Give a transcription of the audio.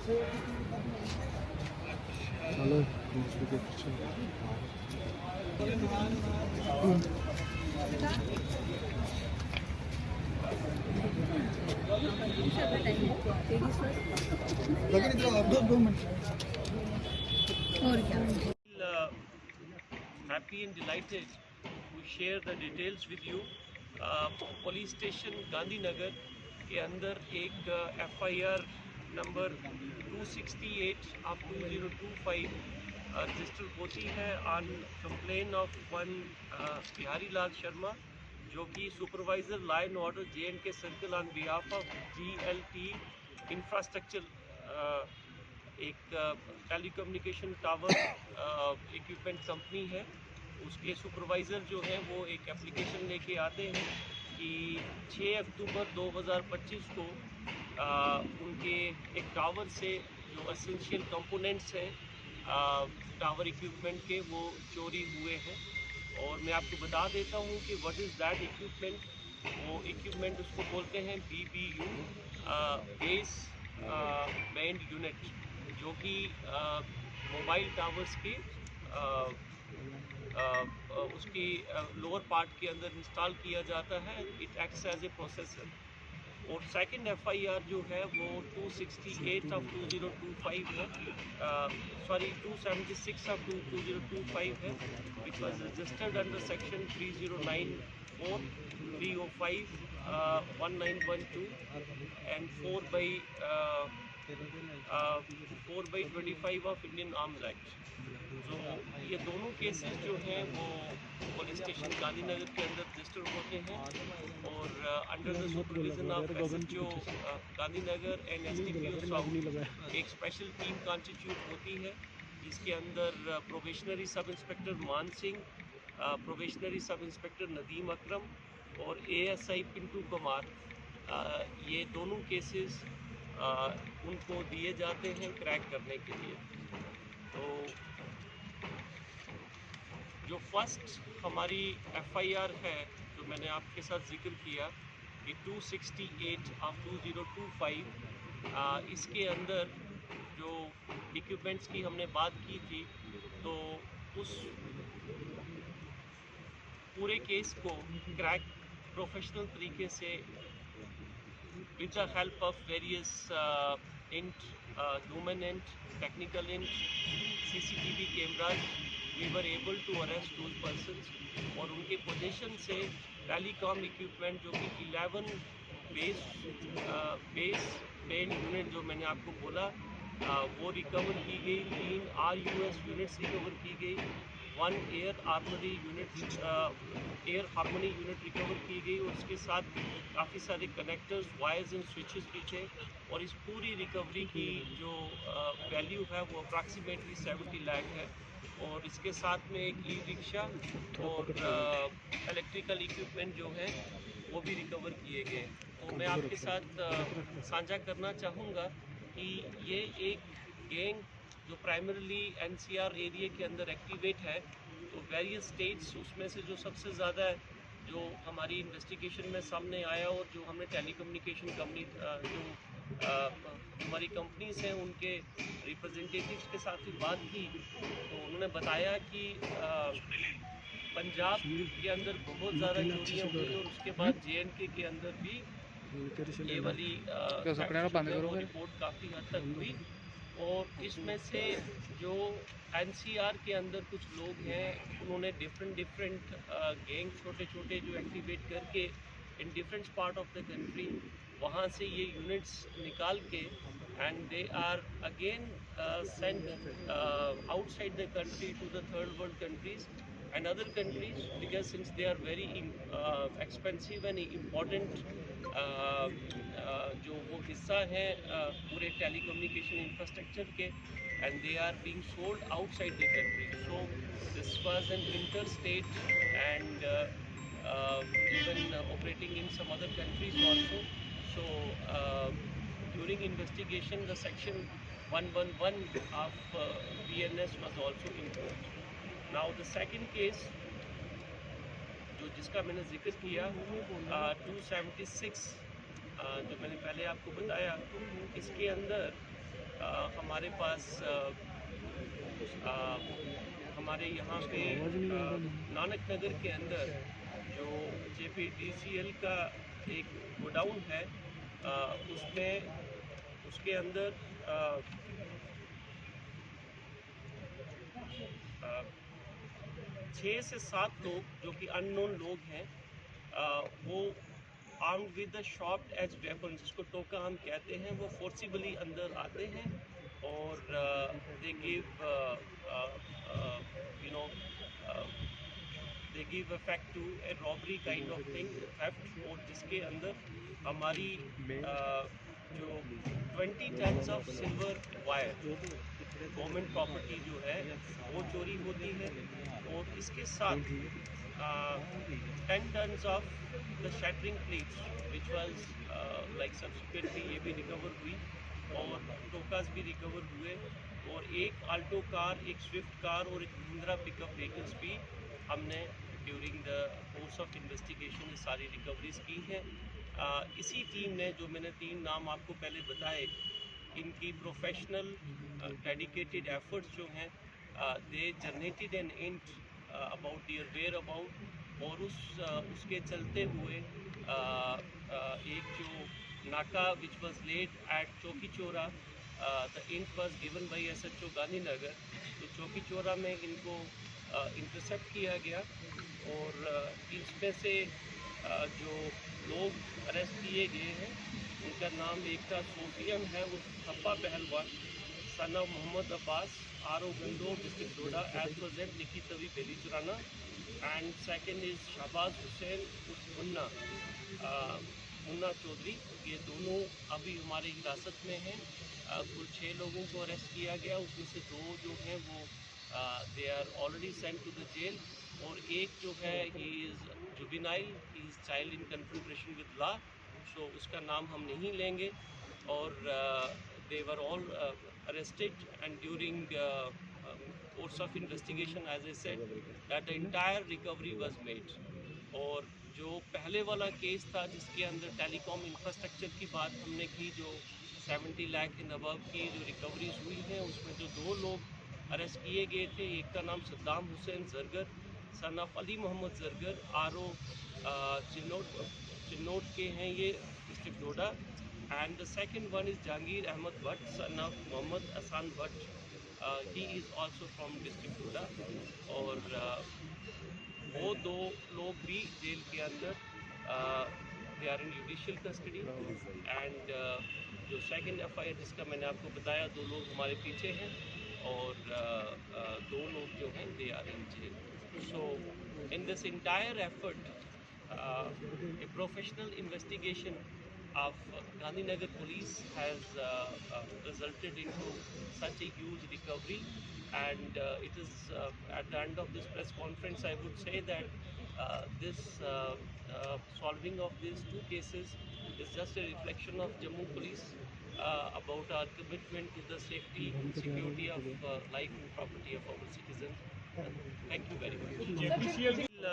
चलो दूसरे के पीछे। और क्या happy and delighted to share the details with you. Police station Gandhinagar के अंदर एक FIR नंबर 268 ऑफ 2025 रजिस्टर होती है on complaint of one Bihari Lal Sharma, जो कि supervisor law and order JNK circle on behalf of GLT infrastructure, एक टेलीकम्युनिकेशन टावर इक्विपमेंट कंपनी है। उसके सुपरवाइज़र जो है वो एक एप्लीकेशन लेके आते हैं कि 6 अक्टूबर 2025 को उनके एक टावर से जो एसेंशियल कंपोनेंट्स हैं टावर इक्विपमेंट के, वो चोरी हुए हैं। और मैं आपको बता देता हूँ कि व्हाट इज़ दैट इक्विपमेंट। वो इक्विपमेंट उसको बोलते हैं BBU, बेस बैंड यूनिट, जो कि मोबाइल टावर्स के उसकी लोअर पार्ट के अंदर इंस्टॉल किया जाता है। It acts as a processor. और सेकंड FIR जो है वो 268 ऑफ 2025 है, सॉरी 276 ऑफ 2025 है, which was registered under section 3094, 305, 1912 and 4/25 of Indian arms act. तो ये दोनों केसेस जो हैं वो पुलिस स्टेशन गांधीनगर के अंदर रजिस्टर होते हैं और under the supervision of SHO Gandhinagar and SDPO south एक स्पेशल टीम कॉन्स्टिट्यूट होती है, जिसके अंदर probationary sub inspector Maan Singh, probationary sub inspector Nadeem Akram और ASI पिंटू कुमार, ये दोनों केसेस उनको दिए जाते हैं क्रैक करने के लिए। तो जो फर्स्ट हमारी FIR है, जो मैंने आपके साथ जिक्र किया कि 268 ऑफ 2025, इसके अंदर जो इक्विपमेंट्स की हमने बात की थी, तो उस पूरे केस को क्रैक प्रोफेशनल तरीके से with the help of various human int, technical int, CCTV cameras, we were able to arrest those persons। और उनके पोजीशन से टेलीकॉम इक्विपमेंट जो कि 11 बेस बैंड यूनिट जो मैंने आपको बोला, वो रिकवर की गई। 3 RUS यूनिट्स रिकवर की गई। 1 एयर हार्मनी यूनिट रिकवर की गई और उसके साथ काफ़ी सारे कनेक्टर्स, वायर्स एंड स्विचेस भी थे। और इस पूरी रिकवरी की जो वैल्यू है वो अप्रॉक्सीमेटली 70 लाख है। और इसके साथ में एक रिक्शा और इलेक्ट्रिकल इक्विपमेंट जो है वो भी रिकवर किए गए। तो मैं आपके साथ साझा करना चाहूँगा कि ये एक गैंग जो प्राइमरीली NCR एरिया के अंदर एक्टिवेट है, तो वेरियस स्टेट्स उसमें से जो सबसे ज़्यादा जो हमारी इन्वेस्टिगेशन में सामने आया और जो हमने टेलीकम्युनिकेशन कंपनी जो हमारी कंपनीज हैं उनके रिप्रेजेंटेटिव्स के साथ भी बात की, तो उन्होंने बताया कि पंजाब के अंदर बहुत ज़्यादा चोरियाँ हुई और उसके बाद JNK के अंदर भी ये वाली रिपोर्ट काफ़ी हद तक हुई। और इसमें से जो NCR के अंदर कुछ लोग हैं, उन्होंने डिफरेंट गैंग छोटे छोटे जो एक्टिवेट करके in different part of the country वहाँ से ये यूनिट्स निकाल के and they are again send outside the country to the third world countries and other countries, because since they are very expensive and important जो वो हिस्सा है पूरे टेलीकम्युनिकेशन इंफ्रास्ट्रक्चर के, and they are being sold outside the country. So this was an interstate and even operating in some other countries also. So during investigation the section 111 of BNS was also invoked. Now the second case जो जिसका मैंने जिक्र किया 276 जो मैंने पहले आपको बताया, इसके अंदर हमारे पास हमारे यहाँ पे नानक नगर के अंदर जो JPDCL का एक गोडाउन है, उसमें उसके अंदर 6 से 7 लोग जो कि अननोन लोग हैं, वो armed with the sharp edge weapon, जिसको टोका हम कहते हैं, वो फोर्सिबली अंदर आते हैं और they give you know they give effect to a robbery kind of thing, theft, और जिसके अंदर हमारी जो 20 tons of silver wire government property जो है वो चोरी होती है, और इसके साथ 10 tons of the shattering plates which was like subsequently ये भी रिकवर हुई, और टोकास भी रिकवर हुए, और एक आल्टो कार, एक स्विफ्ट कार और एक महिंद्रा पिकअप व्हीकल्स भी हमने during the course of investigation ये सारी रिकवरीज की हैं। इसी टीम ने, जो मैंने 3 नाम आपको पहले बताए, इनकी प्रोफेशनल डेडिकेटेड एफर्ट्स जो हैं, they generated an intel about their whereabouts, और उसके चलते हुए एक जो नाका विच वॉज लेड एट चौकी Chaura, the int was given by SHO Gandhinagar, तो चौकी चौरा में इनको इंटरसेप्ट किया गया, और इसमें से जो लोग अरेस्ट किए गए हैं उनका नाम, एक का सोफियन है, वो Thappa Pahalwan, son of Mohammad Abbas, RO Gandor, district Doda, as present लिखी तवी बेली चुराना, and second is Shahbaz Hussain Munna Chaudhary. ये दोनों अभी हमारी हिरासत में हैं। कुल 6 लोगों को अरेस्ट किया गया, उसमें से 2 जो हैं वो they are already sent to the jail, और एक जो है he is juvenile, he is child in confrontation with law, so उसका नाम हम नहीं लेंगे, और they were all arrested, and during course of investigation, as I said, that the entire recovery was made। और जो पहले वाला केस था जिसके अंदर टेलीकॉम इंफ्रास्ट्रक्चर की बात हमने की, जो 70 लाख इन अबव की जो रिकवरीज हुई हैं, उसमें जो 2 लोग अरेस्ट किए गए थे, एक का नाम Saddam Hussain Zargar, son of Ali Mohammad Zargar, RO Chinnaut के हैं ये, district Doda, and the second one is Jahangir Ahmed Bhatt, son of Mohammad Ahsan Bhatt, he is also from district Doda, और वो 2 लोग भी जेल के अंदर, they are in judicial custody, and जो सेकंड FIR जिसका मैंने आपको बताया, 2 लोग हमारे पीछे हैं, और 2 लोग जो हैं they are in jail. So in this entire effort, a professional investigation of Gandhinagar police has resulted into such a huge recovery, and it is at the end of this press conference I would say that this solving of these 2 cases is just a reflection of Jammu police about our commitment to the safety and security of life and property of our citizens. Thank you very much.